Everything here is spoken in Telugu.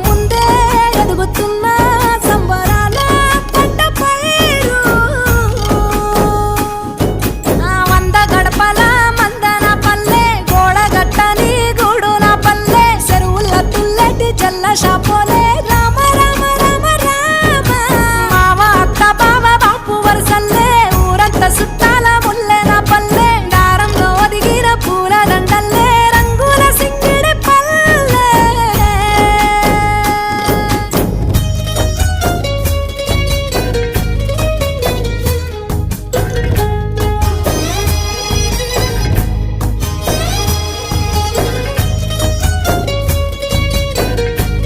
ముందే ఎదుగుతున్న సంబరాల పంట పైరు వంద గడపల మందన పల్లె గోడ గట్టని గూడున పల్లె చెరువుల తుల్లటి జల్ల షాపోలే